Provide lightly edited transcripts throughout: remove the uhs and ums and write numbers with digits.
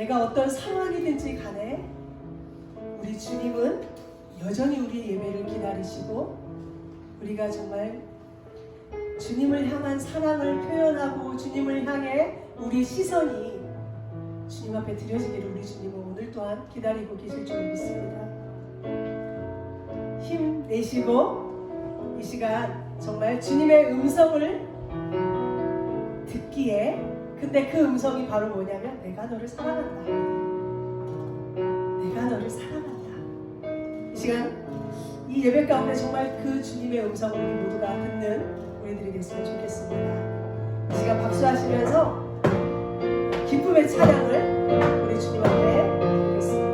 내가 어떤 상황이든지 간에 우리 주님은 여전히 우리 예배를 기다리시고 우리가 정말 주님을 향한 사랑을 표현하고 주님을 향해 우리 시선이 주님 앞에 드려지기를 우리 주님은 오늘 또한 기다리고 계실 줄 믿습니다. 힘내시고 이 시간 정말 주님의 음성을 듣기에 근데 그 음성이 바로 뭐냐면 내가 너를 사랑한다. 내가 너를 사랑한다. 이 시간 이 예배 가운데 정말 그 주님의 음성을 우리 모두가 듣는 우리들이 됐으면 좋겠습니다. 이 시간 박수하시면서 기쁨의 찬양을 우리 주님 앞에 드리겠습니다.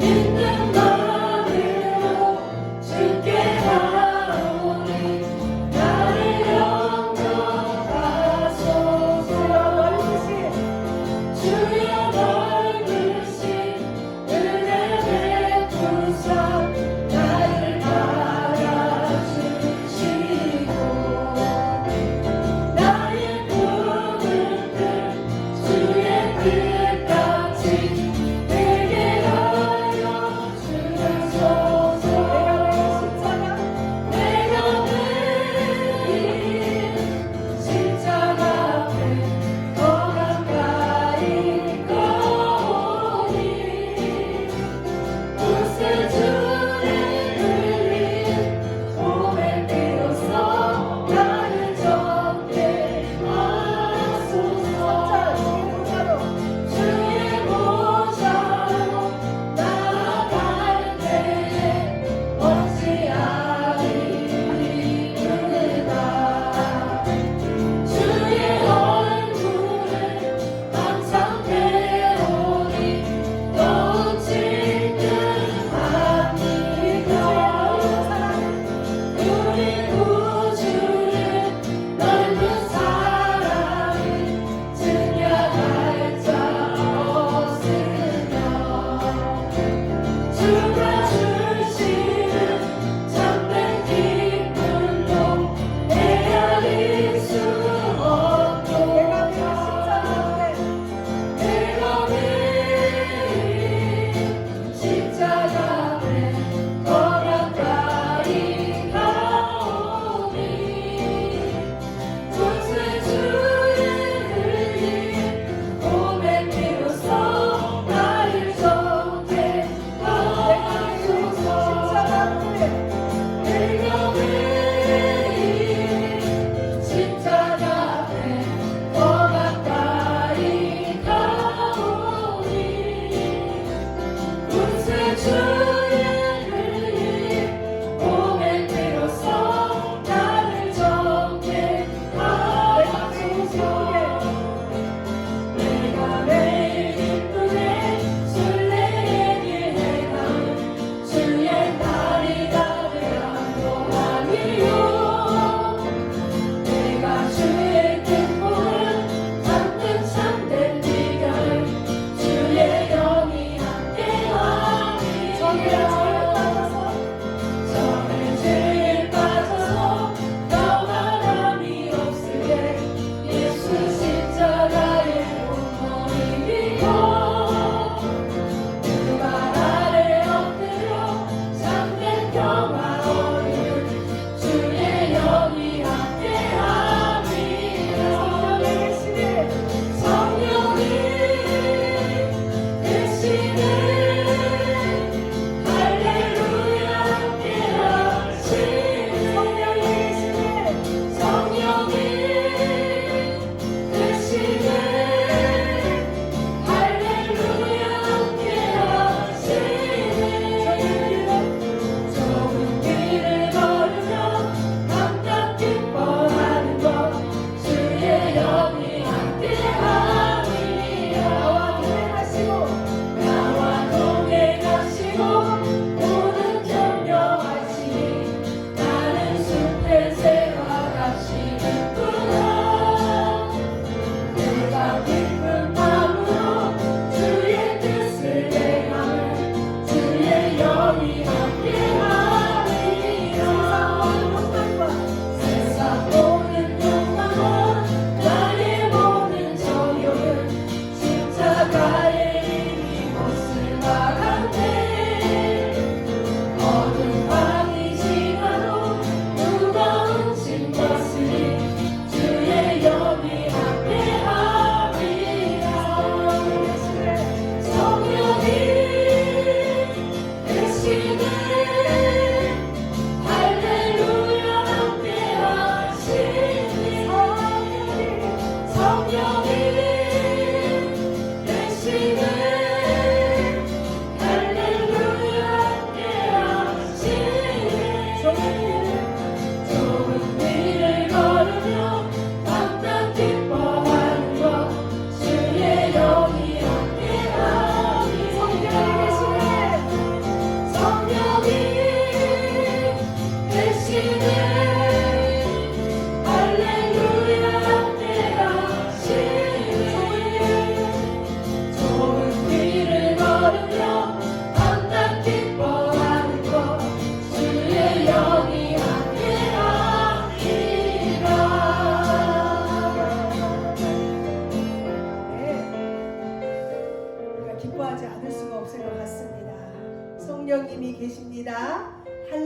있는 마음으로 주께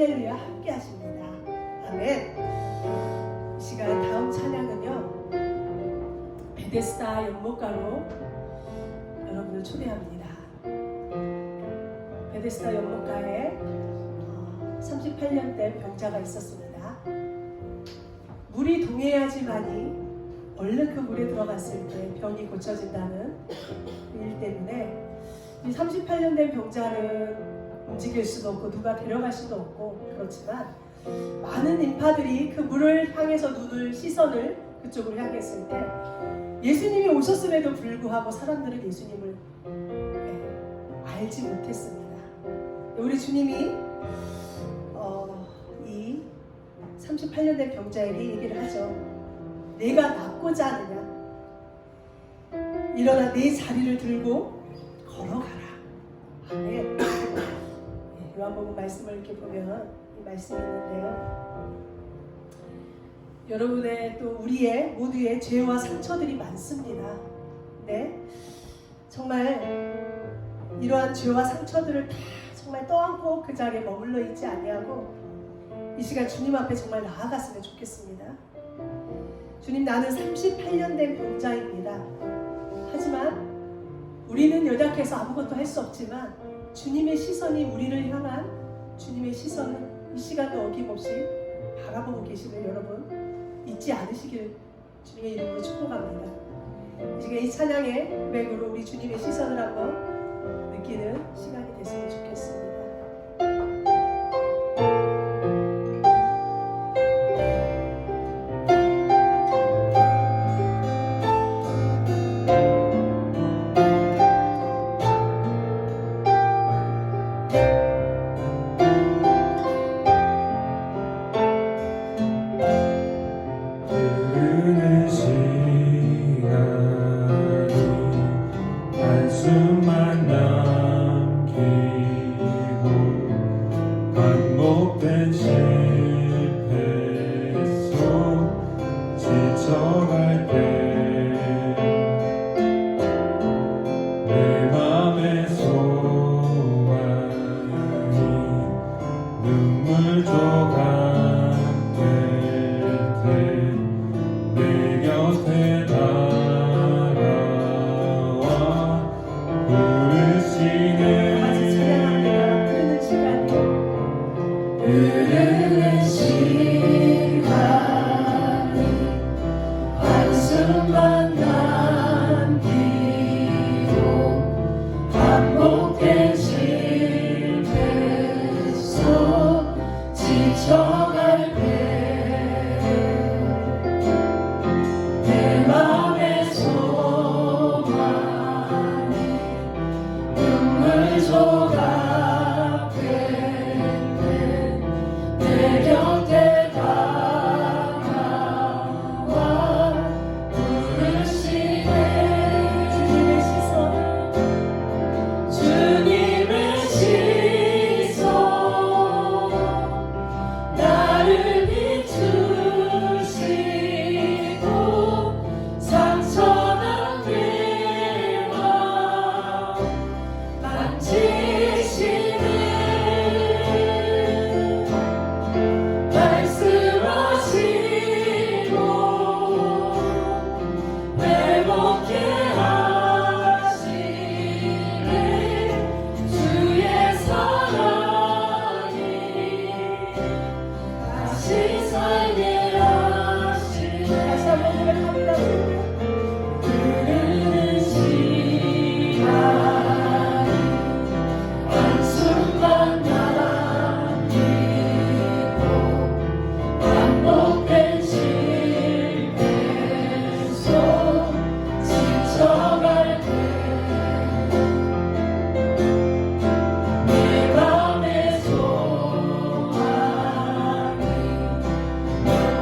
할렐루야 함께 하십니다. 아멘. 이 시간 다음 찬양은요, 베데스다 연못가로 여러분을 초대합니다. 베데스다 연못가에 38년 된 병자가 있었습니다. 물이 동해야지만이 얼른 그 물에 들어갔을 때 병이 고쳐진다는 일 때문에 이 38년 된 병자는 움직일 수도 없고 누가 데려갈 수도 없고 그렇지만 많은 인파들이 그 물을 향해서 시선을 그쪽으로 향했을 때 예수님이 오셨음에도 불구하고 사람들은 예수님을 알지 못했습니다. 우리 주님이 이 38년 된 병자에게 얘기를 하죠. 내가 낫고자 하느냐? 일어나 내 자리를 들고 걸어가라. 아멘. 요한복음 말씀을 이렇게 보면 이 말씀이 있는데요. 여러분의 또 우리의 모두의 죄와 상처들이 많습니다. 네, 정말 이러한 죄와 상처들을 다 정말 떠안고 그 자리에 머물러 있지 아니하고 이 시간 주님 앞에 정말 나아갔으면 좋겠습니다. 주님, 나는 38년 된 병자입니다. 하지만 우리는 연약해서 아무것도 할 수 없지만 주님의 시선이 우리를 향한 주님의 시선은 이 시간도 어김없이 바라보고 계시는 여러분 잊지 않으시길 주님의 이름으로 축복합니다. 지금 이 찬양의 고백으로 우리 주님의 시선을 한번 느끼는 시간이 됐으면 좋겠습니다. 한숨만 남기고 반복된 실패 속 지쳐갈 때 내 맘의 소망이 눈물 조각 될 때 내 곁에 흐르는 시간이 한숨만 남기고 반복된 실패 속 지쳐갈 때 내 맘의 소망이 눈물 조각 내 곁에 다가와 부르시네. 주님의 시선 나를 비추시고 상처난 내 맘 만지시네. 말씀하시고 회복케 하시네. 주의 사랑이 다시 살게 하시네. 다시 한번 고백합니다. 흐르는 시간이 한숨만 남기고 반복된 실패 속 지쳐갈 때 내 맘의 소망이 눈물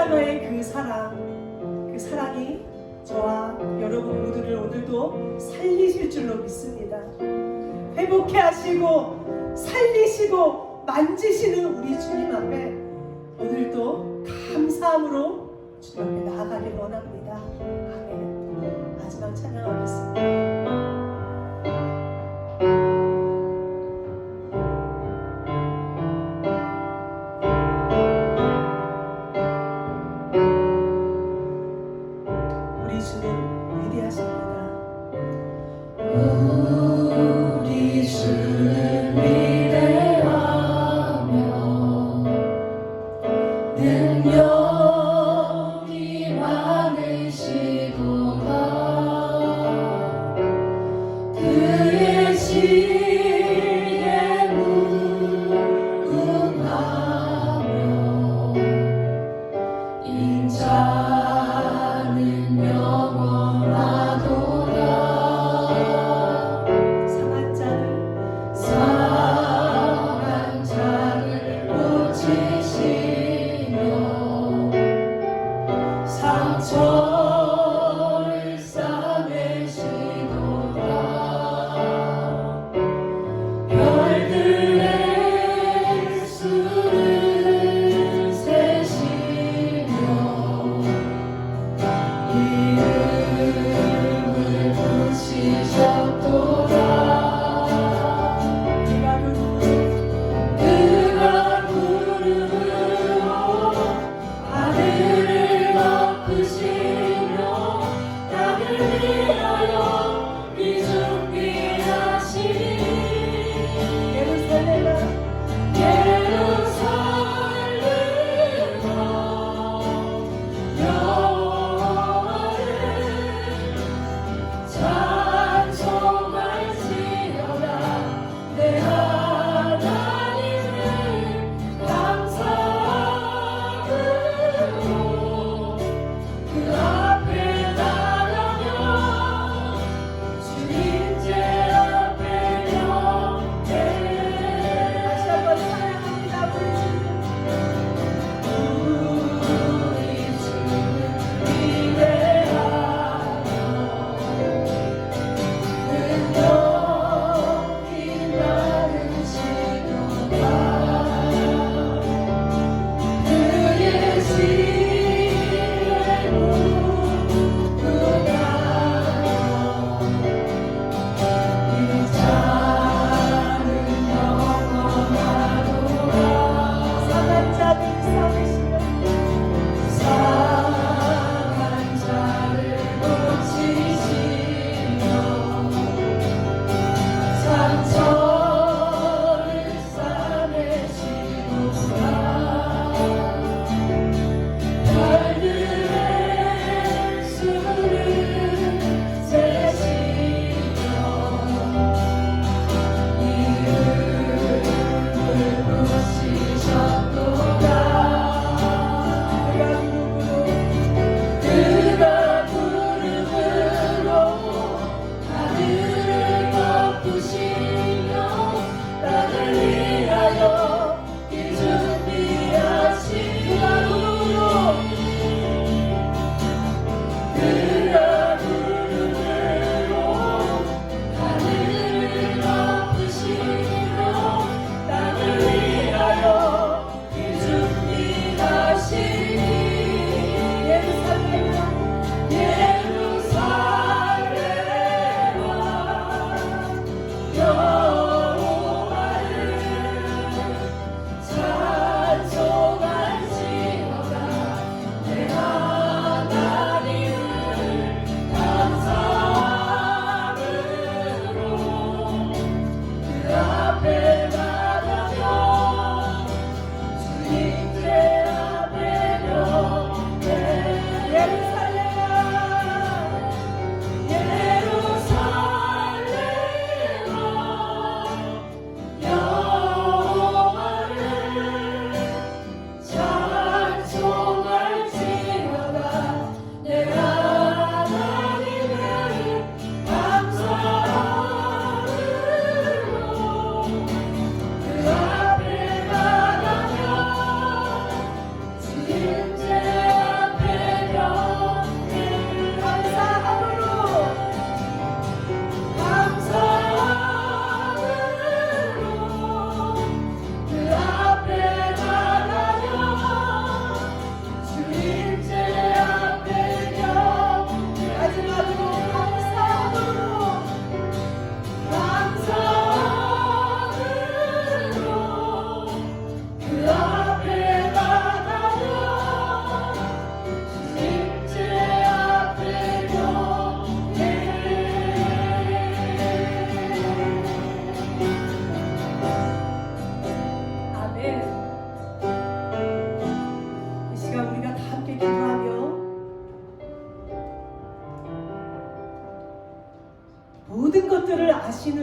십자가의 그 사랑이 저와 여러분 모두를 오늘도 살리실 줄로 믿습니다. 회복해 하시고 살리시고 만지시는 우리 주님 앞에 오늘도 감사함으로 주님 앞에 나아가길 원합니다. 아멘. 마지막 찬양하겠습니다. 우리 주님 위대하십니다. 우리 주는 위대하며 능력이 많으시도다.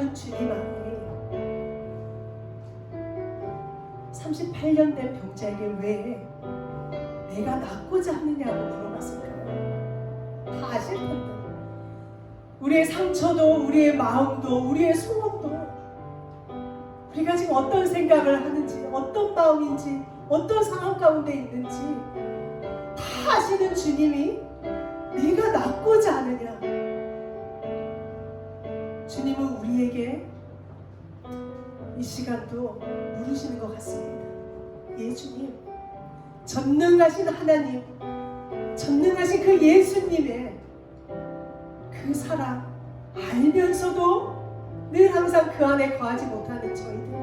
사랑하는 주님 앞에 38년 된 병자에게 왜 내가 낫고자 하느냐고 물어봤을까요? 다 아실 텐데 우리의 상처도 우리의 마음도 우리의 소원도 우리가 지금 어떤 생각을 하는지 어떤 마음인지 어떤 상황 가운데 있는지 다 아시는 주님이 네가 낫고자 하느냐, 주님은 우리에게 이 시간도 물으시는 것 같습니다. 예, 주님, 전능하신 하나님, 전능하신 그 예수님의 그 사랑 알면서도 늘 항상 그 안에 거하지 못하는 저희들,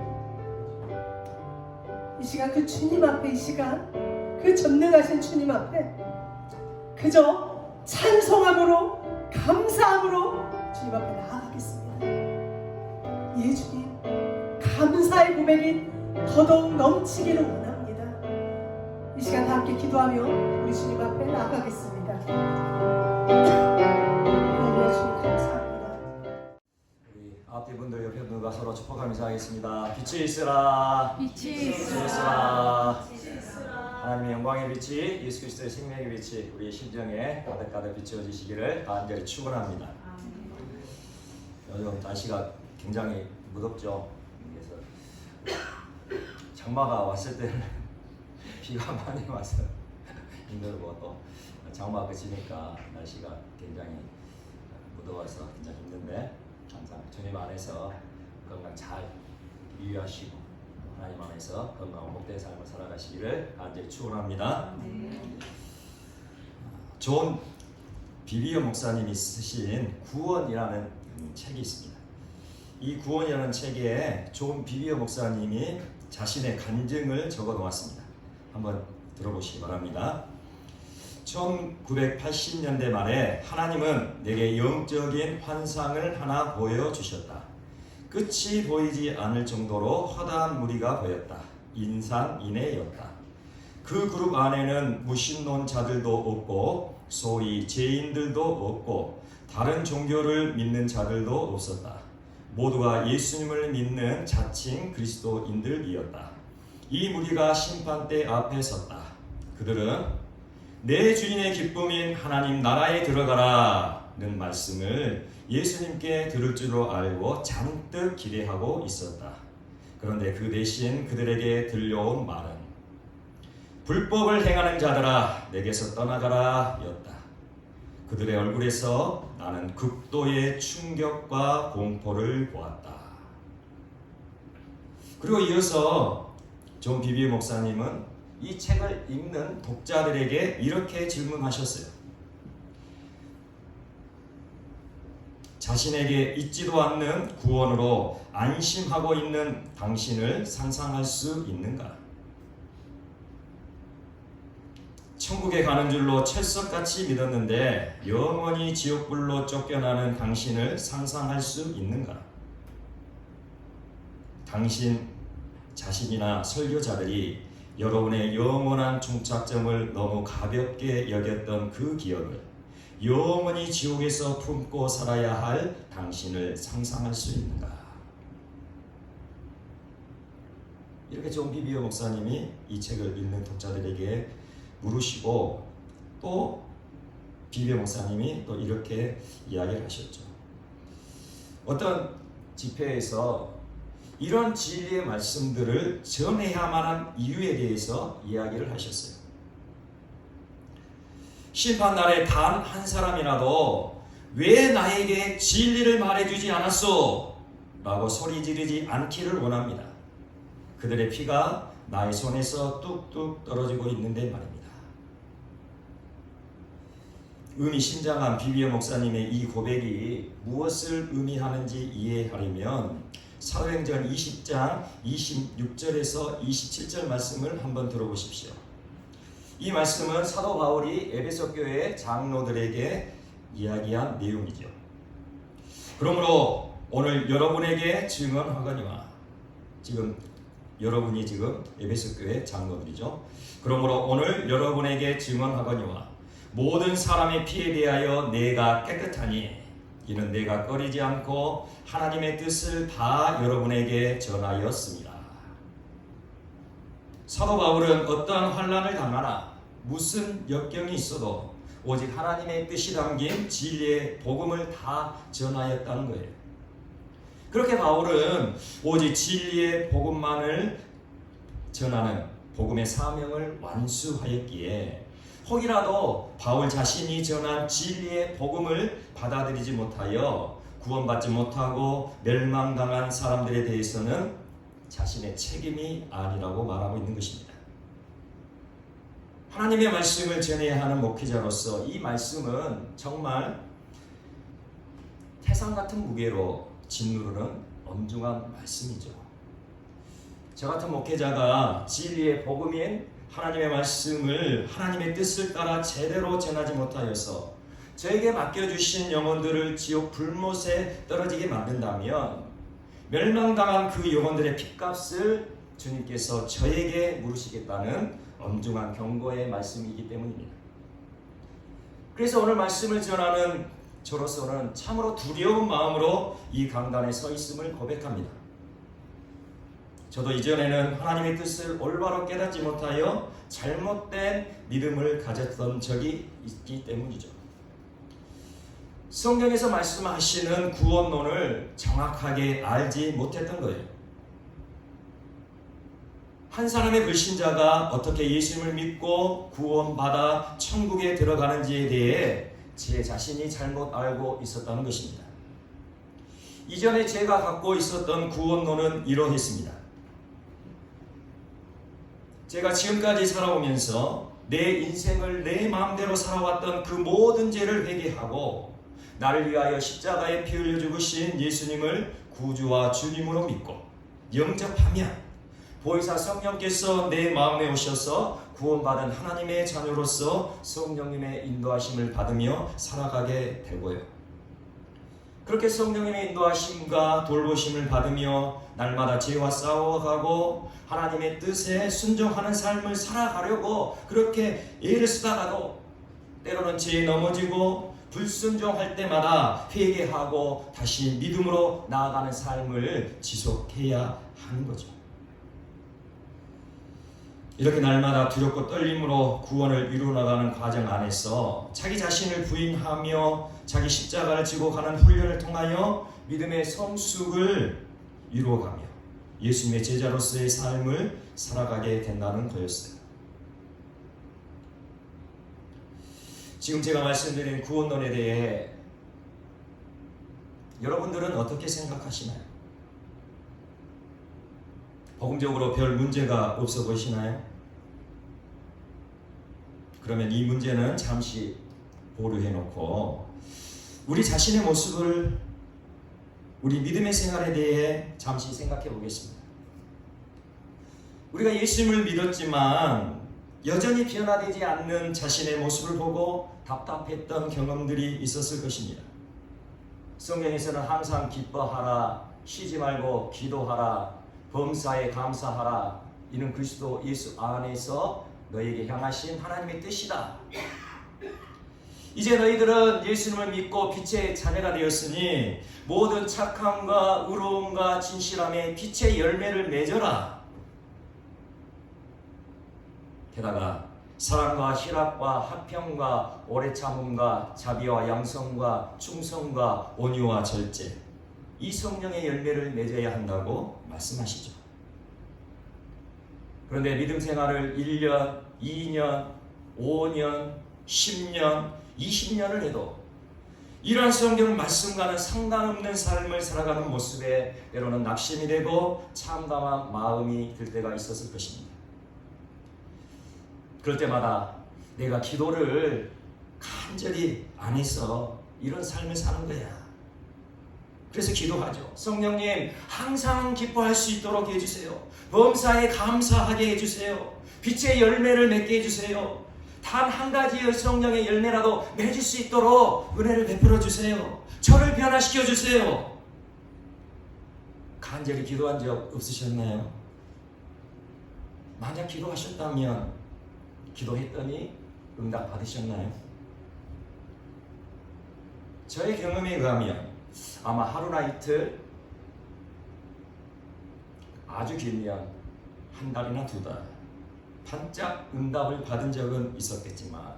이 시간 그 주님 앞에, 이 시간 그 전능하신 주님 앞에 그저 찬송함으로 감사함으로 주님 앞에 나아가겠습니다. 예, 주님, 감사의 고백이 더더욱 넘치기를 원합니다. 이 시간 다 함께 기도하며 우리 주님 앞에 나아가겠습니다. 하나님 주님 감사합니다. 우리 앞뒤 분들 옆에 분들과 서로 축복하면서 하겠습니다. 빛이 있으라. 빛이 있으라. 하나님의 영광의 빛이, 예수 그리스도의 생명의 빛이 우리의 심정에 가득가득 비추어지시기를 간절히 축원합니다. 요즘 날씨가 굉장히 무덥죠. 그래서 장마가 왔을 때는 비가 많이 와서 힘들고, 또 장마가 그치니까 날씨가 굉장히 무더워서 굉장히 힘든데, 항상 주님 안에서 건강 잘 유의하시고 하나님 안에서 건강한 복된 삶을 살아가시기를 간절히 축원합니다. 존 비비어 목사님이 쓰신 구원이라는 책이 있습니다. 이 구원이라는 책에 존 비비어 목사님이 자신의 간증을 적어 놓았습니다. 한번 들어보시기 바랍니다. 1980년대 말에 하나님은 내게 영적인 환상을 하나 보여주셨다. 끝이 보이지 않을 정도로 허다한 무리가 보였다. 인산인해였다. 그 그룹 안에는 무신론자들도 없고 소위 죄인들도 없고 다른 종교를 믿는 자들도 없었다. 모두가 예수님을 믿는 자칭 그리스도인들이었다. 이 무리가 심판대 앞에 섰다. 그들은 내 주인의 기쁨인 하나님 나라에 들어가라는 말씀을 예수님께 들을 줄로 알고 잔뜩 기대하고 있었다. 그런데 그 대신 그들에게 들려온 말은 불법을 행하는 자들아 내게서 떠나가라 였다. 그들의 얼굴에서 나는 극도의 충격과 공포를 보았다. 그리고 이어서 존 비비어 목사님은 이 책을 읽는 독자들에게 이렇게 질문하셨어요. 자신에게 있지도 않는 구원으로 안심하고 있는 당신을 상상할 수 있는가? 천국에 가는 줄로 철석같이 믿었는데 영원히 지옥불로 쫓겨나는 당신을 상상할 수 있는가? 당신 자신이나 설교자들이 여러분의 영원한 종착점을 너무 가볍게 여겼던 그 기억을 영원히 지옥에서 품고 살아야 할 당신을 상상할 수 있는가? 이렇게 존 비비어 목사님이 이 책을 읽는 독자들에게 물으시고, 또 비비어 목사님이 또 이렇게 이야기를 하셨죠. 어떤 집회에서 이런 진리의 말씀들을 전해야만 한 이유에 대해서 이야기를 하셨어요. 심판날에 단 한 사람이라도 왜 나에게 진리를 말해주지 않았소? 라고 소리 지르지 않기를 원합니다. 그들의 피가 나의 손에서 뚝뚝 떨어지고 있는데 말입니다. 의미심장한 비비어 목사님의 이 고백이 무엇을 의미하는지 이해하려면 사도행전 20장 26절에서 27절 말씀을 한번 들어보십시오. 이 말씀은 사도 바울이 에베소 교회 장로들에게 이야기한 내용이죠. 그러므로 오늘 여러분에게 증언하거니와, 여러분이 지금 에베소 교회 장로들이죠. 그러므로 오늘 여러분에게 증언하거니와 모든 사람의 피에 대하여 내가 깨끗하니 이는 내가 꺼리지 않고 하나님의 뜻을 다 여러분에게 전하였습니다. 사도 바울은 어떠한 환난을 당하나 무슨 역경이 있어도 오직 하나님의 뜻이 담긴 진리의 복음을 다 전하였다는 거예요. 그렇게 바울은 오직 진리의 복음만을 전하는 복음의 사명을 완수하였기에 혹이라도 바울 자신이 전한 진리의 복음을 받아들이지 못하여 구원받지 못하고 멸망당한 사람들에 대해서는 자신의 책임이 아니라고 말하고 있는 것입니다. 하나님의 말씀을 전해야 하는 목회자로서 이 말씀은 정말 태산 같은 무게로 짓누르는 엄중한 말씀이죠. 저 같은 목회자가 진리의 복음인 하나님의 말씀을 하나님의 뜻을 따라 제대로 전하지 못하여서 저에게 맡겨주신 영혼들을 지옥 불못에 떨어지게 만든다면 멸망당한 그 영혼들의 핏값을 주님께서 저에게 물으시겠다는 엄중한 경고의 말씀이기 때문입니다. 그래서 오늘 말씀을 전하는 저로서는 참으로 두려운 마음으로 이 강단에 서 있음을 고백합니다. 저도 이전에는 하나님의 뜻을 올바로 깨닫지 못하여 잘못된 믿음을 가졌던 적이 있기 때문이죠. 성경에서 말씀하시는 구원론을 정확하게 알지 못했던 거예요. 한 사람의 불신자가 어떻게 예수님을 믿고 구원받아 천국에 들어가는지에 대해 제 자신이 잘못 알고 있었다는 것입니다. 이전에 제가 갖고 있었던 구원론은 이러했습니다. 제가 지금까지 살아오면서 내 인생을 내 마음대로 살아왔던 그 모든 죄를 회개하고 나를 위하여 십자가에 피 흘려 죽으신 예수님을 구주와 주님으로 믿고 영접하면 보혜사 성령께서 내 마음에 오셔서 구원받은 하나님의 자녀로서 성령님의 인도하심을 받으며 살아가게 되고요. 그렇게 성령님의 인도하심과 돌보심을 받으며 날마다 죄와 싸워가고 하나님의 뜻에 순종하는 삶을 살아가려고 그렇게 애를 쓰다가도 때로는 죄에 넘어지고 불순종할 때마다 회개하고 다시 믿음으로 나아가는 삶을 지속해야 하는 거죠. 이렇게 날마다 두렵고 떨림으로 구원을 이루어나가는 과정 안에서 자기 자신을 부인하며 자기 십자가를 지고 가는 훈련을 통하여 믿음의 성숙을 이루어가며 예수님의 제자로서의 삶을 살아가게 된다는 거였어요. 지금 제가 말씀드린 구원론에 대해 여러분들은 어떻게 생각하시나요? 복음적으로 별 문제가 없어 보이시나요? 그러면 이 문제는 잠시 보류해놓고 우리 자신의 모습을 우리 믿음의 생활에 대해 잠시 생각해 보겠습니다. 우리가 예수님을 믿었지만 여전히 변화되지 않는 자신의 모습을 보고 답답했던 경험들이 있었을 것입니다. 성경에서는 항상 기뻐하라, 쉬지 말고 기도하라, 범사에 감사하라, 이는 그리스도 예수 안에서 너에게 향하신 하나님의 뜻이다. 이제 너희들은 예수님을 믿고 빛의 자녀가 되었으니 모든 착함과 의로움과 진실함에 빛의 열매를 맺어라. 게다가 사랑과 희락과 화평과 오래 참음과 자비와 양성과 충성과 온유와 절제, 이 성령의 열매를 맺어야 한다고 말씀하시죠. 그런데 믿음 생활을 1년, 2년, 5년, 10년, 20년을 해도 이러한 성경 말씀과는 상관없는 삶을 살아가는 모습에 때로는 낙심이 되고 참담한 마음이 들 때가 있었을 것입니다. 그럴 때마다 내가 기도를 간절히 안 해서 이런 삶을 사는 거야. 그래서 기도하죠. 성령님, 항상 기뻐할 수 있도록 해주세요. 범사에 감사하게 해주세요. 빛의 열매를 맺게 해주세요. 단 한 가지의 성령의 열매라도 맺을 수 있도록 은혜를 베풀어 주세요. 저를 변화시켜 주세요. 간절히 기도한 적 없으셨나요? 만약 기도하셨다면 기도했더니 응답 받으셨나요? 저의 경험에 의하면 아마 하루나 이틀, 아주 길면 한 달이나 두 달 반짝 응답을 받은 적은 있었겠지만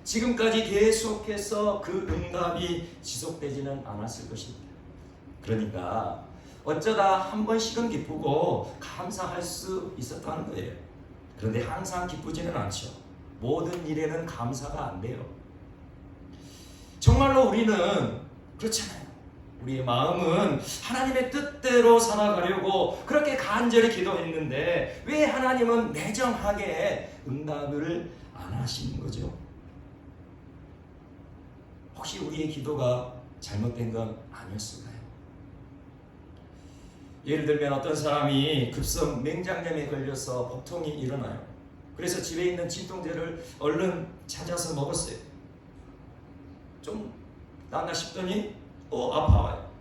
지금까지 계속해서 그 응답이 지속되지는 않았을 것입니다. 그러니까 어쩌다 한 번씩은 기쁘고 감사할 수 있었다는 거예요. 그런데 항상 기쁘지는 않죠. 모든 일에는 감사가 안 돼요. 정말로 우리는 그렇잖아요. 우리의 마음은 하나님의 뜻대로 살아가려고 그렇게 간절히 기도했는데 왜 하나님은 매정하게 응답을 안 하시는 거죠? 혹시 우리의 기도가 잘못된 건 아니었을까요? 예를 들면 어떤 사람이 급성 맹장염에 걸려서 복통이 일어나요. 그래서 집에 있는 진통제를 얼른 찾아서 먹었어요. 좀 낫나 싶더니 또 아파와요.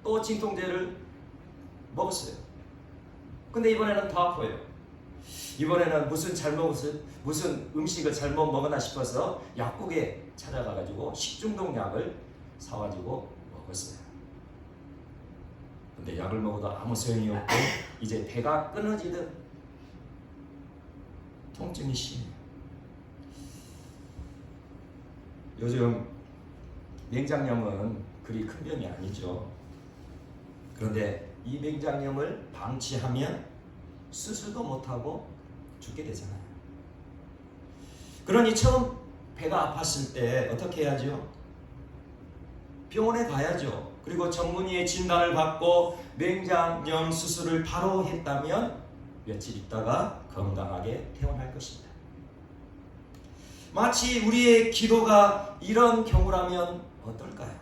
또 진통제를 먹었어요. 근데 이번에는 더 아파요. 이번에는 무슨 음식을 잘못 먹었나 싶어서 약국에 찾아가가지고 식중독 약을 사가지고 먹었어요. 근데 약을 먹어도 아무 소용이 없고 이제 배가 끊어지듯 통증이 심해요. 요즘 맹장염은 그리 큰 병이 아니죠. 그런데 이 맹장염을 방치하면 수술도 못하고 죽게 되잖아요. 그러니 처음 배가 아팠을 때 어떻게 해야죠? 병원에 가야죠. 그리고 전문의의 진단을 받고 맹장염 수술을 바로 했다면 며칠 있다가 건강하게 퇴원할 것입니다. 마치 우리의 기도가 이런 경우라면 어떨까요?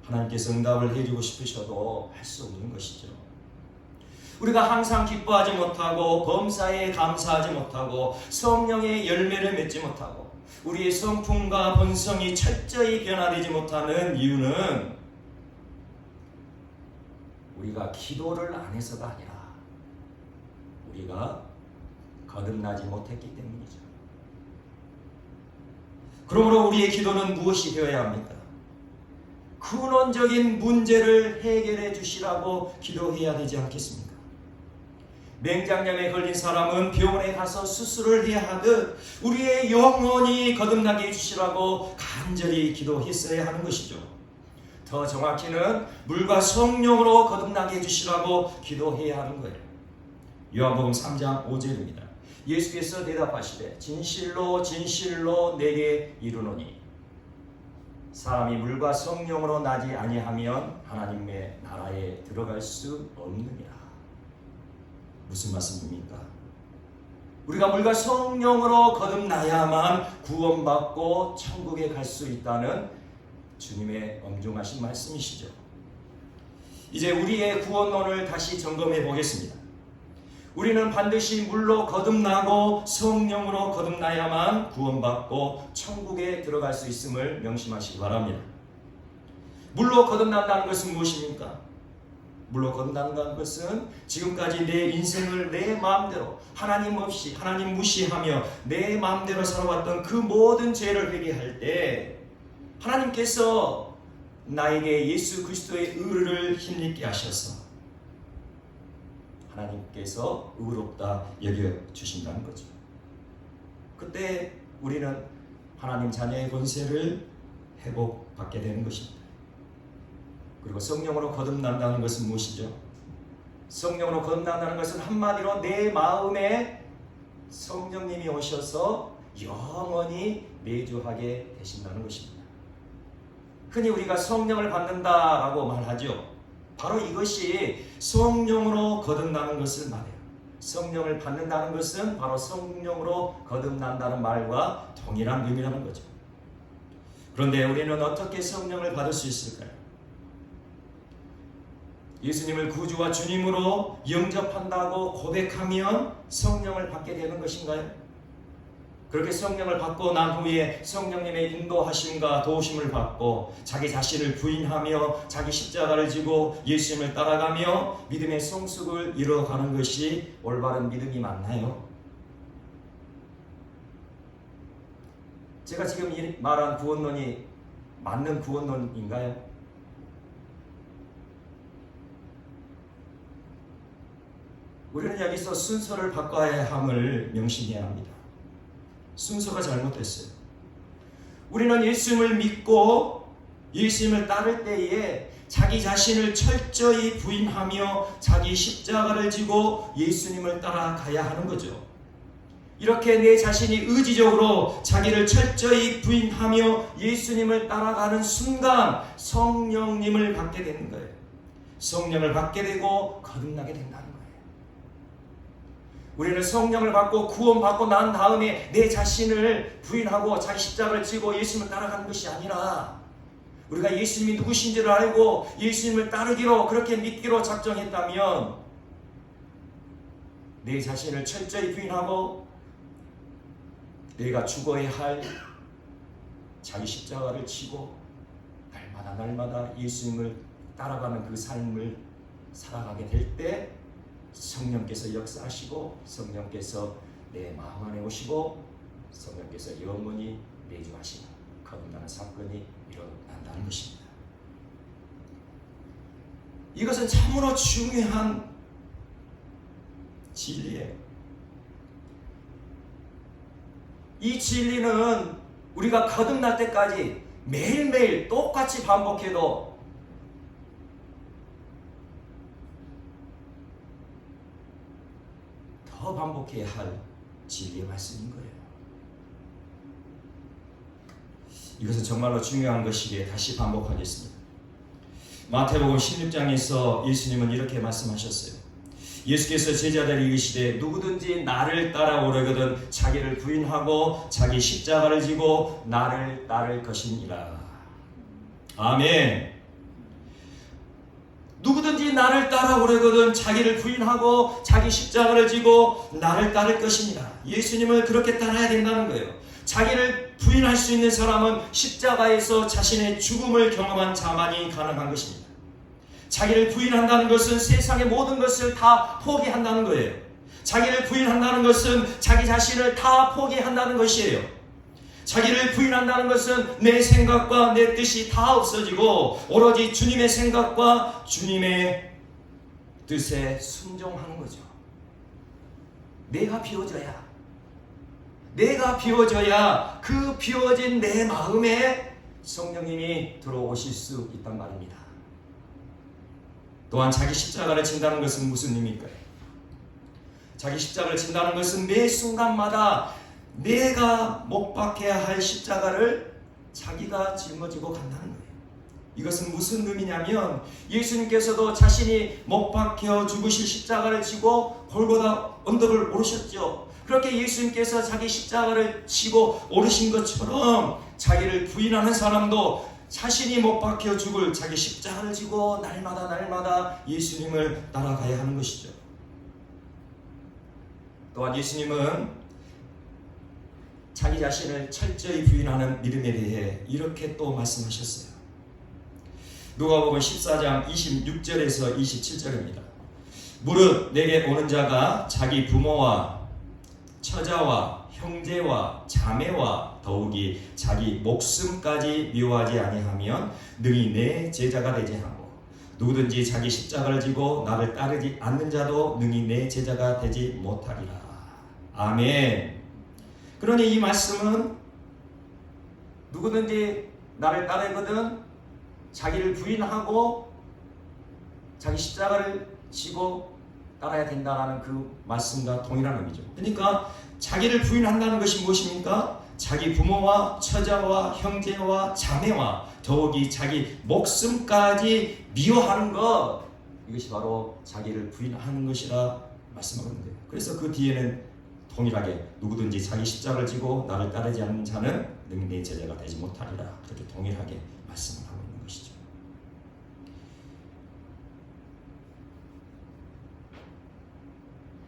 하나님께서 응답을 해주고 싶으셔도 할 수 없는 것이죠. 우리가 항상 기뻐하지 못하고 범사에 감사하지 못하고 성령의 열매를 맺지 못하고 우리의 성품과 본성이 철저히 변화되지 못하는 이유는 우리가 기도를 안 해서가 아니라 우리가 거듭나지 못했기 때문이죠. 그러므로 우리의 기도는 무엇이 되어야 합니까? 근원적인 문제를 해결해 주시라고 기도해야 되지 않겠습니까? 맹장염에 걸린 사람은 병원에 가서 수술을 해야 하듯 우리의 영혼이 거듭나게 해주시라고 간절히 기도했어야 하는 것이죠. 더 정확히는 물과 성령으로 거듭나게 해주시라고 기도해야 하는 거예요. 요한복음 3장 5절입니다. 예수께서 대답하시되 진실로 진실로 내게 이르노니 사람이 물과 성령으로 나지 아니하면 하나님의 나라에 들어갈 수 없느니라. 무슨 말씀입니까? 우리가 물과 성령으로 거듭나야만 구원받고 천국에 갈 수 있다는 주님의 엄중하신 말씀이시죠. 이제 우리의 구원론을 다시 점검해 보겠습니다. 우리는 반드시 물로 거듭나고 성령으로 거듭나야만 구원받고 천국에 들어갈 수 있음을 명심하시기 바랍니다. 물로 거듭난다는 것은 무엇입니까? 물로 거듭난다는 것은 지금까지 내 인생을 내 마음대로 하나님 없이 하나님 무시하며 내 마음대로 살아왔던 그 모든 죄를 회개할 때 하나님께서 나에게 예수 그리스도의 의를 힘입게 하셔서 하나님께서 의롭다 여겨주신다는 거죠. 그때 우리는 하나님 자녀의 권세를 회복받게 되는 것입니다. 그리고 성령으로 거듭난다는 것은 무엇이죠? 성령으로 거듭난다는 것은 한마디로 내 마음에 성령님이 오셔서 영원히 내주하게 되신다는 것입니다. 흔히 우리가 성령을 받는다라고 말하죠. 바로 이것이 성령으로 거듭나는 것을 말해요. 성령을 받는다는 것은 바로 성령으로 거듭난다는 말과 동일한 의미라는 거죠. 그런데 우리는 어떻게 성령을 받을 수 있을까요? 예수님을 구주와 주님으로 영접한다고 고백하면 성령을 받게 되는 것인가요? 그렇게 성령을 받고 난 후에 성령님의 인도하심과 도우심을 받고 자기 자신을 부인하며 자기 십자가를 지고 예수님을 따라가며 믿음의 성숙을 이루어가는 것이 올바른 믿음이 맞나요? 제가 지금 말한 구원론이 맞는 구원론인가요? 우리는 여기서 순서를 바꿔야 함을 명심해야 합니다. 순서가 잘못됐어요. 우리는 예수님을 믿고 예수님을 따를 때에 자기 자신을 철저히 부인하며 자기 십자가를 지고 예수님을 따라가야 하는 거죠. 이렇게 내 자신이 의지적으로 자기를 철저히 부인하며 예수님을 따라가는 순간 성령님을 받게 되는 거예요. 성령을 받게 되고 거듭나게 된다는 거예요. 우리는 성령을 받고 구원받고 난 다음에 내 자신을 부인하고 자기 십자가를 지고 예수님을 따라가는 것이 아니라 우리가 예수님이 누구신지를 알고 예수님을 따르기로 그렇게 믿기로 작정했다면 내 자신을 철저히 부인하고 내가 죽어야 할 자기 십자가를 지고 날마다 예수님을 따라가는 그 삶을 살아가게 될 때 성령께서 역사하시고 성령께서 내 마음 안에 오시고 성령께서 영원히 내주하시는 거듭나는 사건이 일어난다는 것입니다. 이것은 참으로 중요한 진리예요. 이 진리는 우리가 거듭날 때까지 매일매일 똑같이 반복해도 더 반복해야 할 진리의 말씀인 거예요. 이것은 정말로 중요한 것이기에 다시 반복하겠습니다. 마태복음 16장에서 예수님은 이렇게 말씀하셨어요. 예수께서 제자들에게 이르시되 누구든지 나를 따라오려거든 자기를 부인하고 자기 십자가를 지고 나를 따를 것이니라. 아멘. 누구든지 나를 따라오려거든 자기를 부인하고 자기 십자가를 지고 나를 따를 것이니라. 예수님을 그렇게 따라야 된다는 거예요. 자기를 부인할 수 있는 사람은 십자가에서 자신의 죽음을 경험한 자만이 가능한 것입니다. 자기를 부인한다는 것은 세상의 모든 것을 다 포기한다는 거예요. 자기를 부인한다는 것은 자기 자신을 다 포기한다는 것이에요. 자기를 부인한다는 것은 내 생각과 내 뜻이 다 없어지고 오로지 주님의 생각과 주님의 뜻에 순종하는 거죠. 내가 비워져야 그 비워진 내 마음에 성령님이 들어오실 수 있단 말입니다. 또한 자기 십자가를 진다는 것은 무슨 의미일까요? 자기 십자가를 진다는 것은 매 순간마다 내가 못 박혀야 할 십자가를 자기가 짊어지고 간다는 거예요. 이것은 무슨 의미냐면 예수님께서도 자신이 못 박혀 죽으실 십자가를 지고 골고다 언덕을 오르셨죠. 그렇게 예수님께서 자기 십자가를 지고 오르신 것처럼 자기를 부인하는 사람도 자신이 못 박혀 죽을 자기 십자가를 지고 날마다 예수님을 따라가야 하는 것이죠. 또한 예수님은 자기 자신을 철저히 부인하는 믿음에 대해 이렇게 또 말씀하셨어요. 누가복음 14장 26절에서 27절입니다. 무릇 내게 오는 자가 자기 부모와 처자와 형제와 자매와 더욱이 자기 목숨까지 미워하지 아니하면 능히 내 제자가 되지 하고 누구든지 자기 십자가를 지고 나를 따르지 않는 자도 능히 내 제자가 되지 못하리라. 아멘. 그러니 이 말씀은 누구든지 나를 따르거든 자기를 부인하고 자기 십자가를 지고 따라야 된다는 그 말씀과 동일한 의미죠. 그러니까 자기를 부인한다는 것이 무엇입니까? 자기 부모와 처자와 형제와 자매와 더욱이 자기 목숨까지 미워하는 것, 이것이 바로 자기를 부인하는 것이라 말씀하는데요. 그래서 그 뒤에는 동일하게 누구든지 자기 십자가를 지고 나를 따르지 않는 자는 능히 내 제자가 되지 못하리라. 그렇게 동일하게 말씀을 하고 있는 것이죠.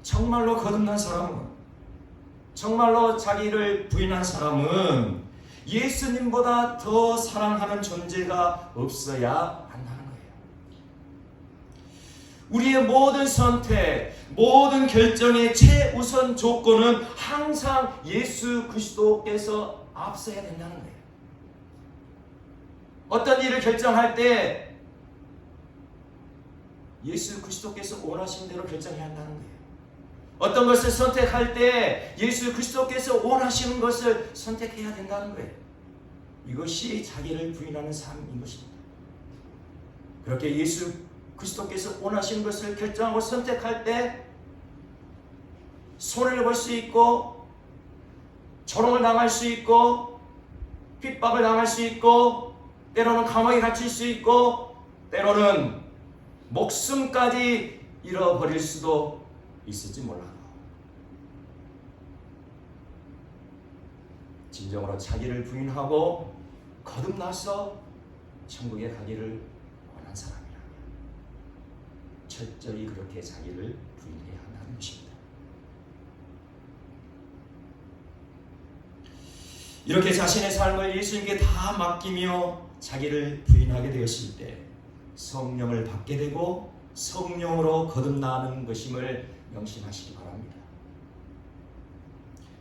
정말로 거듭난 사람은, 정말로 자기를 부인한 사람은 예수님보다 더 사랑하는 존재가 없어야 한다는 거예요. 우리의 모든 선택, 모든 결정의 최우선 조건은 항상 예수 그리스도께서 앞서야 된다는 거예요. 어떤 일을 결정할 때 예수 그리스도께서 원하시는 대로 결정해야 한다는 거예요. 어떤 것을 선택할 때 예수 그리스도께서 원하시는 것을 선택해야 된다는 거예요. 이것이 자기를 부인하는 삶인 것입니다. 그렇게 예수 그리스도께서 원하시는 것을 결정하고 선택할 때 손해를 볼 수 있고, 조롱을 당할 수 있고, 핍박을 당할 수 있고, 때로는 감옥에 갇힐 수 있고, 때로는 목숨까지 잃어버릴 수도 있을지 몰라도 진정으로 자기를 부인하고 거듭나서 천국에 가기를 원한 사람이라면 철저히 그렇게 자기를 부인해야 한다는 것입니다. 이렇게 자신의 삶을 예수님께 다 맡기며 자기를 부인하게 되었을 때 성령을 받게 되고 성령으로 거듭나는 것임을 명심하시기 바랍니다.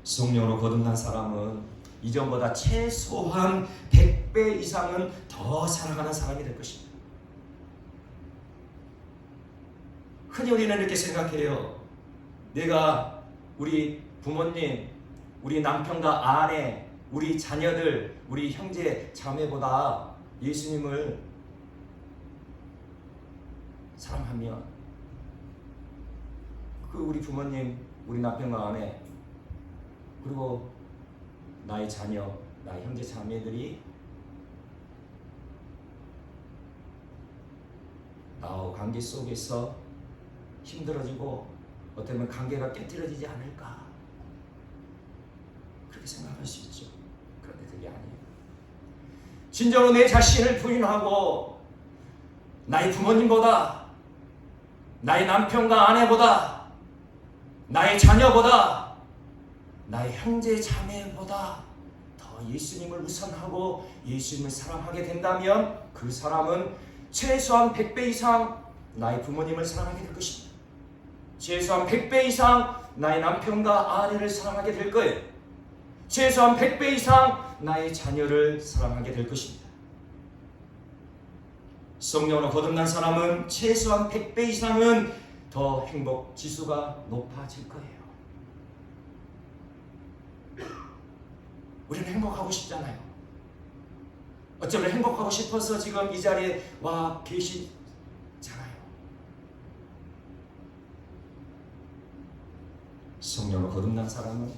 성령으로 거듭난 사람은 이전보다 최소한 100배 이상은 더 사랑하는 사람이 될 것입니다. 흔히 우리는 이렇게 생각해요. 내가 우리 부모님, 우리 남편과 아내, 우리 자녀들, 우리 형제, 자매보다 예수님을 사랑하면 그 우리 부모님, 우리 남편과 아내, 그리고 나의 자녀, 나의 형제, 자매들이 나와 관계 속에서 힘들어지고 어쩌면 관계가 깨뜨려지지 않을까, 그렇게 생각할 수 있죠. 그런데 그게 아니에요. 진정으로 내 자신을 부인하고 나의 부모님보다, 나의 남편과 아내보다, 나의 자녀보다, 나의 형제 자매보다 더 예수님을 우선하고 예수님을 사랑하게 된다면 그 사람은 최소한 100배 이상 나의 부모님을 사랑하게 될 것입니다. 최소한 100배 이상 나의 남편과 아내를 사랑하게 될 거예요. 최소한 100배 이상 나의 자녀를 사랑하게 될 것입니다. 성령으로 거듭난 사람은 최소한 100배 이상은 더 행복 지수가 높아질 거예요. 우리는 행복하고 싶잖아요. 어쩌면 행복하고 싶어서 지금 이 자리에 와 계시잖아요. 성령으로 거듭난 사람은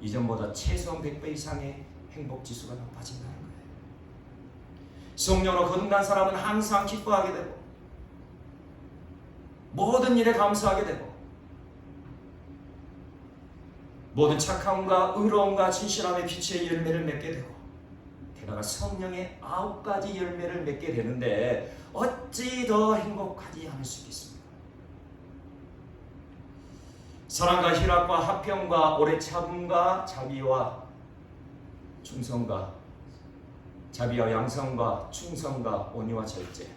이전보다 최소한 100배 이상의 행복 지수가 높아진다는 거예요. 성령으로 거듭난 사람은 항상 기뻐하게 되고 모든 일에 감사하게 되고 모든 착함과 의로움과 진실함의 빛의 열매를 맺게 되고 게다가 성령의 9가지 열매를 맺게 되는데 어찌 더 행복하지 않을 수 있겠습니까? 사랑과 희락과 화평과 오래 참음과 자비와 충성과 자비와 양성과 충성과 온유와 절제.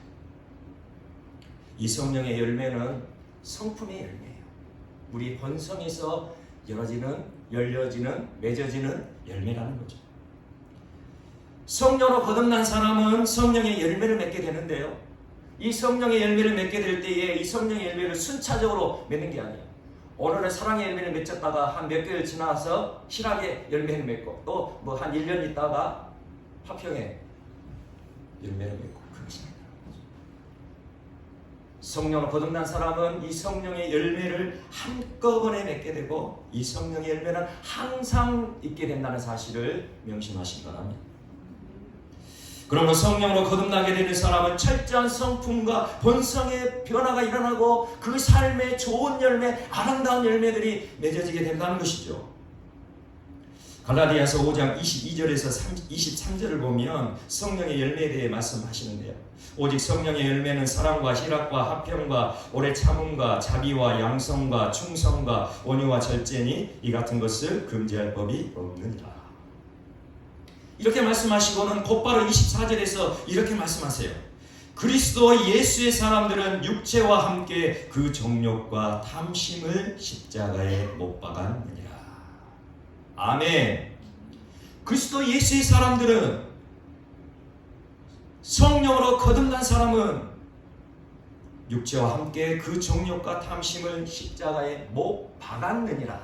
이 성령의 열매는 성품의 열매예요. 우리 본성에서 열려지는 맺어지는 열매라는 거죠. 성령으로 거듭난 사람은 성령의 열매를 맺게 되는데요. 이 성령의 열매를 맺게 될 때에 이 성령의 열매를 순차적으로 맺는 게 아니에요. 오늘은 사랑의 열매를 맺었다가 한 몇 개월 지나서 희락의 열매를 맺고 또 뭐 한 1년 있다가 화평의 열매를 맺고 그것이 아니라 성령으로 거듭난 사람은 이 성령의 열매를 한꺼번에 맺게 되고 이 성령의 열매는 항상 있게 된다는 사실을 명심하시기 바랍니다. 그러므로 성령으로 거듭나게 되는 사람은 철저한 성품과 본성의 변화가 일어나고 그 삶의 좋은 열매, 아름다운 열매들이 맺어지게 된다는 것이죠. 갈라디아서 5장 22절에서 23절을 보면 성령의 열매에 대해 말씀하시는데요. 오직 성령의 열매는 사랑과 희락과 화평과 오래 참음과 자비와 양성과 충성과 온유와 절제니 이 같은 것을 금지할 법이 없느니라. 이렇게 말씀하시고는 곧바로 24절에서 이렇게 말씀하세요. 그리스도 예수의 사람들은 육체와 함께 그 정욕과 탐심을 십자가에 못 박았느니라. 아멘. 그리스도 예수의 사람들은 성령으로 거듭난 사람은 육체와 함께 그 정욕과 탐심을 십자가에 못 박았느니라.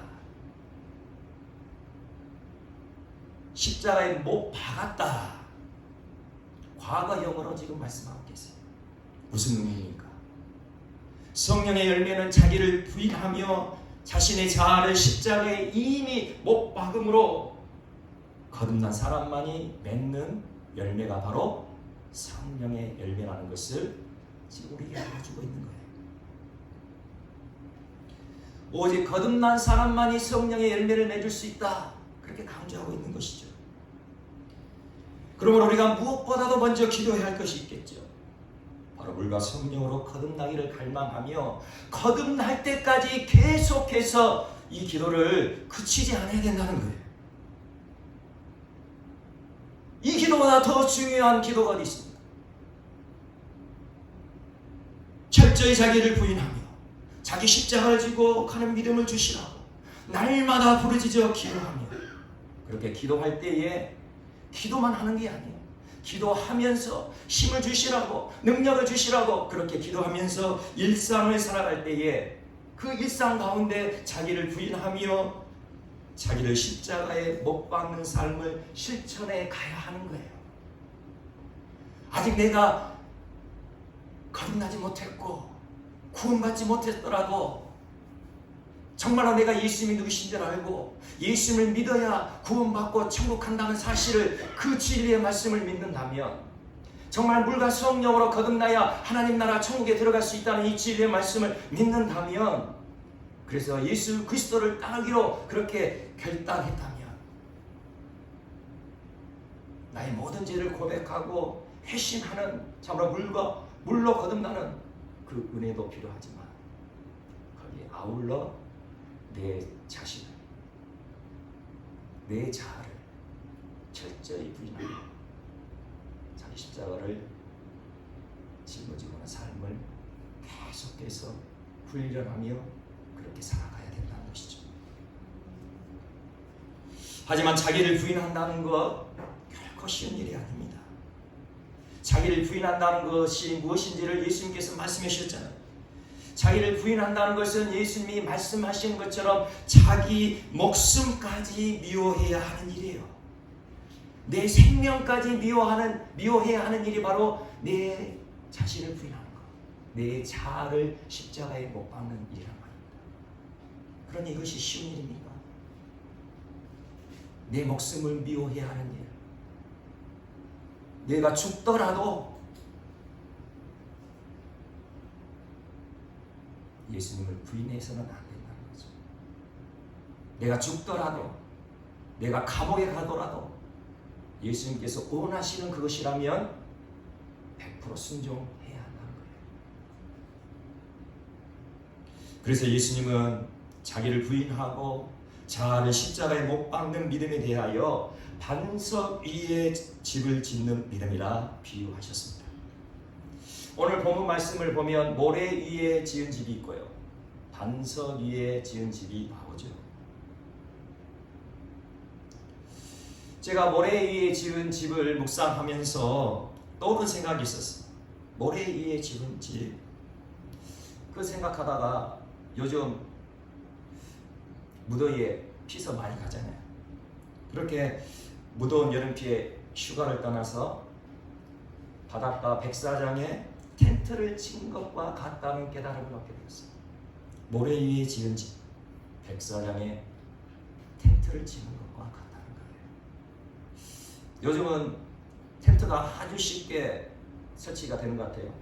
십자가에 못 박았다. 과거형으로 지금 말씀하고 계세요. 무슨 의미입니까? 성령의 열매는 자기를 부인하며 자신의 자아를 십자가에 이미 못 박음으로 거듭난 사람만이 맺는 열매가 바로 성령의 열매라는 것을 지금 우리에게 알려주고 있는 거예요. 오직 거듭난 사람만이 성령의 열매를 맺을 수 있다. 그렇게 강조하고 있는 것이죠. 그러므로 우리가 무엇보다도 먼저 기도해야 할 것이 있겠죠. 바로 물과 성령으로 거듭나기를 갈망하며 거듭날 때까지 계속해서 이 기도를 그치지 않아야 된다는 거예요. 이 기도보다 더 중요한 기도가 어디 있습니까? 철저히 자기를 부인하며 자기 십자가를 지고 가는 믿음을 주시라고 날마다 부르짖어 기도하며, 그렇게 기도할 때에 기도만 하는 게 아니에요. 기도하면서 힘을 주시라고, 능력을 주시라고, 그렇게 기도하면서 일상을 살아갈 때에 그 일상 가운데 자기를 부인하며 자기를 십자가에 못 박는 삶을 실천해 가야 하는 거예요. 아직 내가 거듭나지 못했고 구원받지 못했더라도 정말로 내가 예수님이 누구신 줄 알고 예수님을 믿어야 구원받고 천국 간다는 사실을, 그 진리의 말씀을 믿는다면, 정말 물과 성령으로 거듭나야 하나님 나라 천국에 들어갈 수 있다는 이 진리의 말씀을 믿는다면, 그래서 예수 그리스도를 따르기로 그렇게 결단했다면, 나의 모든 죄를 고백하고 회심하는, 참으로 물로 거듭나는 그 은혜도 필요하지만 거기에 아울러 내 자신을, 내 자아를 철저히 부인하며 자기 십자가를 짊어지고는 삶을 계속해서 훈련하며 그렇게 살아가야 된다는 것이죠. 하지만 자기를 부인한다는 것 결코 쉬운 일이 아닙니다. 자기를 부인한다는 것이 무엇인지를 예수님께서 말씀해 주셨잖아요. 자기를 부인한다는 것은 예수님이 말씀하신 것처럼 자기 목숨까지 미워해야 하는 일이에요. 내 생명까지 미워해야 하는 일이 바로 내 자신을 부인하는 것, 내 자아를 십자가에 못 박는 일이란 말입니다. 그러니 이것이 쉬운 일입니까? 내 목숨을 미워해야 하는 일, 내가 죽더라도 예수님을 부인해서는 안 된다는 거죠. 내가 죽더라도, 내가 감옥에 가더라도 예수님께서 원하시는 그것이라면 100% 순종해야 한다는 거예요. 그래서 예수님은 자기를 부인하고 자아를 십자가에 못 박는 믿음에 대하여 반석 위에 집을 짓는 믿음이라 비유하셨습니다. 오늘 본문 말씀을 보면 모래 위에 지은 집이 있고요, 반석 위에 지은 집이 나오죠. 제가 모래 위에 지은 집을 묵상하면서 떠오른 생각이 있었어요. 모래 위에 지은 집, 그 생각하다가 요즘 무더위에 피서 많이 가잖아요. 그렇게 무더운 여름비에 휴가를 떠나서 바닷가 백사장에 텐트를 친 것과 같다는 깨달음을 얻게 되었어요. 모래 위에 지은 집, 백사장에 텐트를 치는 것과 같다는 거예요. 요즘은 텐트가 아주 쉽게 설치가 되는 것 같아요.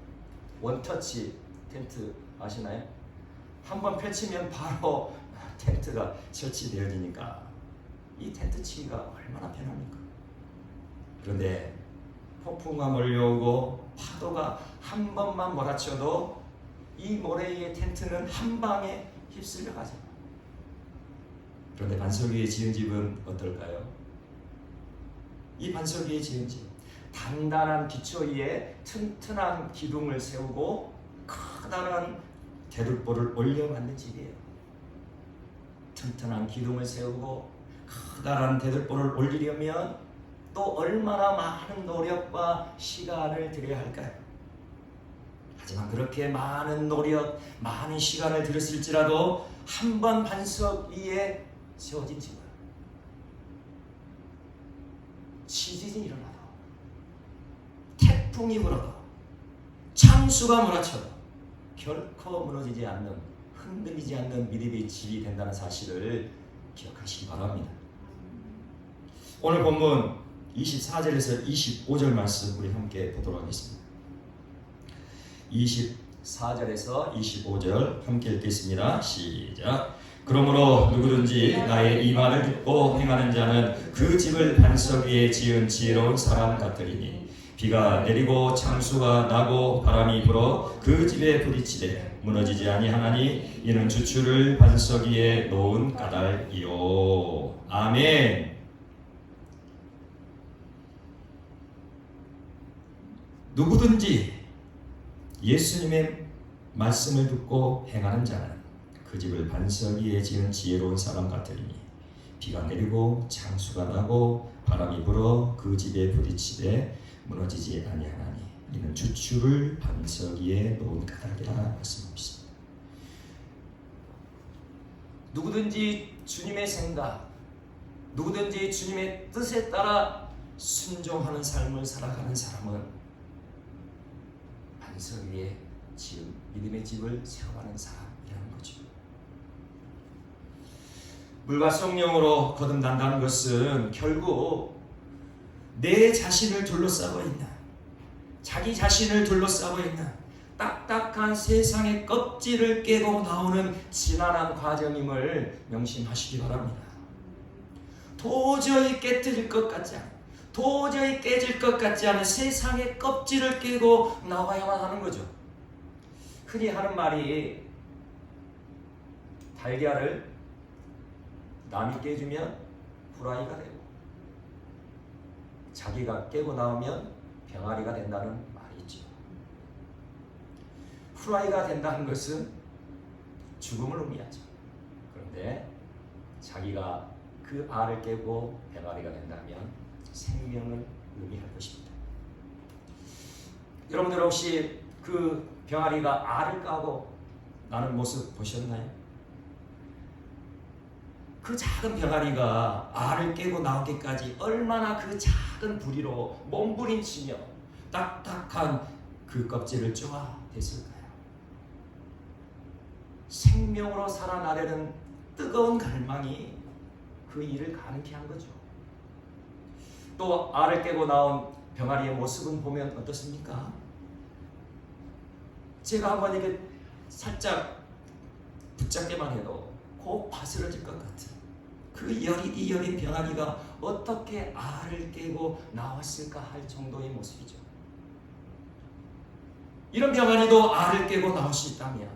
원터치 텐트 아시나요? 한번 펼치면 바로 텐트가 설치되어지니까 이 텐트 치기가 얼마나 편합니까? 그런데 폭풍과 몰려오고 파도가 한 번만 몰아쳐도 이 모래 위의 텐트는 한 방에 휩쓸려 가죠. 그런데 반석 위에 지은 집은 어떨까요? 이 반석 위에 지은 집, 단단한 기초 위에 튼튼한 기둥을 세우고 커다란 대들보를 올려 만든 집이에요. 튼튼한 기둥을 세우고 커다란 대들보를 올리려면 또 얼마나 많은 노력과 시간을 들여야 할까요? 하지만 그렇게 많은 노력, 많은 시간을 들였을지라도 한 번 반석 위에 세워진 집은 지진이 일어나도, 태풍이 불어도, 창수가 몰아쳐도 결코 무너지지 않는, 흔들리지 않는 믿음의 집이 된다는 사실을 기억하시기 바랍니다. 오늘 본문 24절에서 25절 말씀 우리 함께 보도록 하겠습니다. 24절에서 25절 함께 읽겠습니다. 시작. 그러므로 누구든지 나의 이 말을 듣고 행하는 자는 그 집을 반석 위에 지은 지혜로운 사람 같으리니 비가 내리고 창수가 나고 바람이 불어 그 집에 부딪히되 무너지지 아니하나니 이는 주추를 반석 위에 놓은 까닭이요. 아멘. 누구든지 예수님의 말씀을 듣고 행하는 자는 그 집을 반석 위에 지은 지혜로운 사람 같으리니 비가 내리고 창수가 나고 바람이 불어 그 집에 부딪히되 무너지지 아니하나니 이는 주추를 반석 위에 놓은 까닭이라 말씀하셨습니다. 누구든지 주님의 생각, 누구든지 주님의 뜻에 따라 순종하는 삶을 살아가는 사람은 반석 위에 지은 믿음의 집을 세워가는 사람이라는 거죠. 물과 성령으로 거듭난다는 것은 결국 내 자신을 둘러싸고 있는, 자기 자신을 둘러싸고 있는 딱딱한 세상의 껍질을 깨고 나오는 지난한 과정임을 명심하시기 바랍니다. 도저히 깨뜨릴 것 같지 않은, 도저히 깨질 것 같지 않은 세상의 껍질을 깨고 나와야만 하는 거죠. 흔히 하는 말이 달걀을 남이 깨주면 후라이가 되고 자기가 깨고 나오면 병아리가 된다는 말이 있죠. 후라이가 된다는 것은 죽음을 의미하죠. 그런데 자기가 그 알을 깨고 병아리가 된다면 생명을 의미할 것입니다. 여러분들 혹시 그 병아리가 알을 까고 나는 모습 보셨나요? 그 작은 병아리가 알을 깨고 나오기까지 얼마나 그 작은 부리로 몸부림치며 딱딱한 그 껍질을 쪼아댔을까요? 생명으로 살아나려는 뜨거운 갈망이 그 일을 가능케 한 거죠. 또 알을 깨고 나온 병아리의 모습은 보면 어떻습니까? 제가 한번 이렇게 살짝 붙잡기만 해도 곧 바스러질 것 같은 그 여린 여린 병아리가 어떻게 알을 깨고 나왔을까 할 정도의 모습이죠. 이런 병아리도 알을 깨고 나올 수 있다면,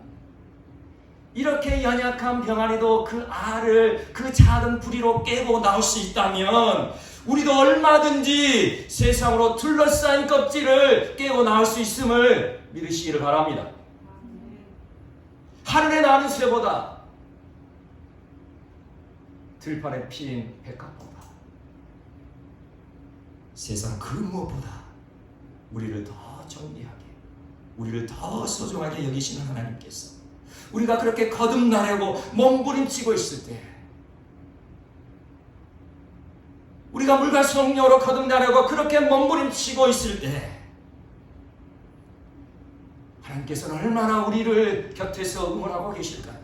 이렇게 연약한 병아리도 그 알을 그 작은 부리로 깨고 나올 수 있다면 우리도 얼마든지 세상으로 둘러싸인 껍질을 깨고 나올 수 있음을 믿으시기를 바랍니다. 하늘에 나는 새보다 들판에 피인 백합보다 세상 그 무엇보다 우리를 더 정리하게, 우리를 더 소중하게 여기시는 하나님께서 우리가 그렇게 거듭나려고 몸부림치고 있을 때, 우리가 물과 성령으로 거듭나려고 그렇게 몸부림치고 있을 때 하나님께서는 얼마나 우리를 곁에서 응원하고 계실까요?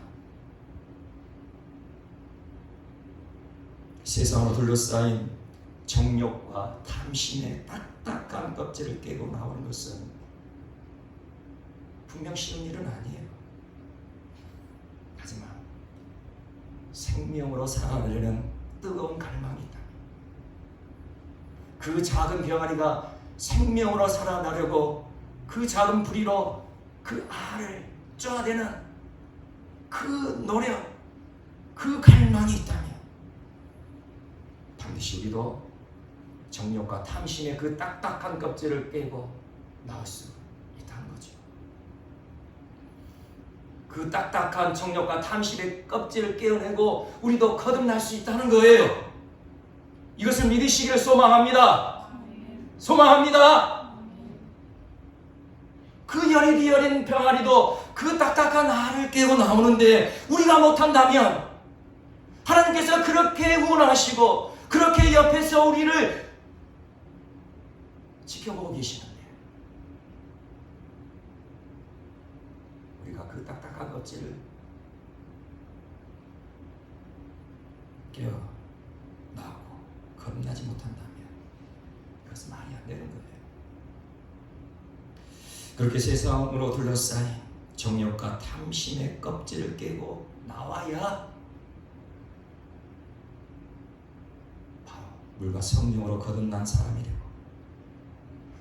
세상으로 둘러싸인 정욕과 탐심의 딱딱한 껍질을 깨고 나오는 것은 분명 쉬운 일은 아니에요. 하지만 생명으로 살아나려는 뜨거운 갈망이 있다. 그 작은 병아리가 생명으로 살아나려고 그 작은 부리로 그 알을 쪼아대는 그 노력, 그 갈망이 있다면 반드시 우리도 정욕과 탐심의 그 딱딱한 껍질을 깨고 나올 수 있다는 거죠. 그 딱딱한 정욕과 탐심의 껍질을 깨어내고 우리도 거듭날 수 있다는 거예요. 이것을 믿으시기를 소망합니다. 소망합니다. 그 열이 여린 병아리도 그 딱딱한 알을 깨고 나오는데 우리가 못한다면 하나님께서 그렇게 운하시고 그렇게 옆에서 우리를 지켜보고 계시는데 우리가 그 딱딱한 껍질을 깨어 나오고 겁나지 못한다면 그것은 말이 안 되는 거예요. 그렇게 세상으로 둘러싸인 정욕과 탐심의 껍질을 깨고 나와야 바로 물과 성령으로 거듭난 사람이 되고,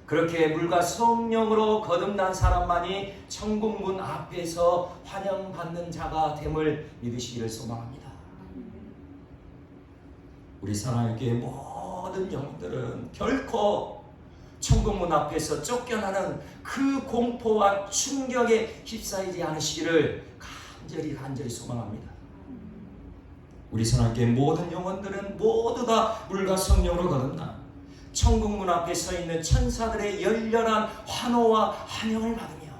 그렇게 물과 성령으로 거듭난 사람만이 천국문 앞에서 환영받는 자가 됨을 믿으시기를 소망합니다. 우리 사랑하는 모든 영혼들은 결코 천국문 앞에서 쫓겨나는 그 공포와 충격에 휩싸이지 않으시기를 간절히 소망합니다. 우리 사랑하는 모든 영혼들은 모두 다 물과 성령으로 거듭나 천국문 앞에 서 있는 천사들의 열렬한 환호와 환영을 받으며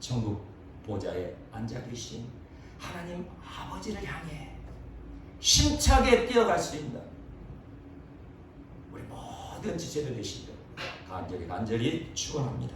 천국 보좌에 앉아 계신 하나님 아버지를 향해 힘차게 뛰어갈 수 있는 우리 모든 지체들 되시기를 간절히 축원합니다.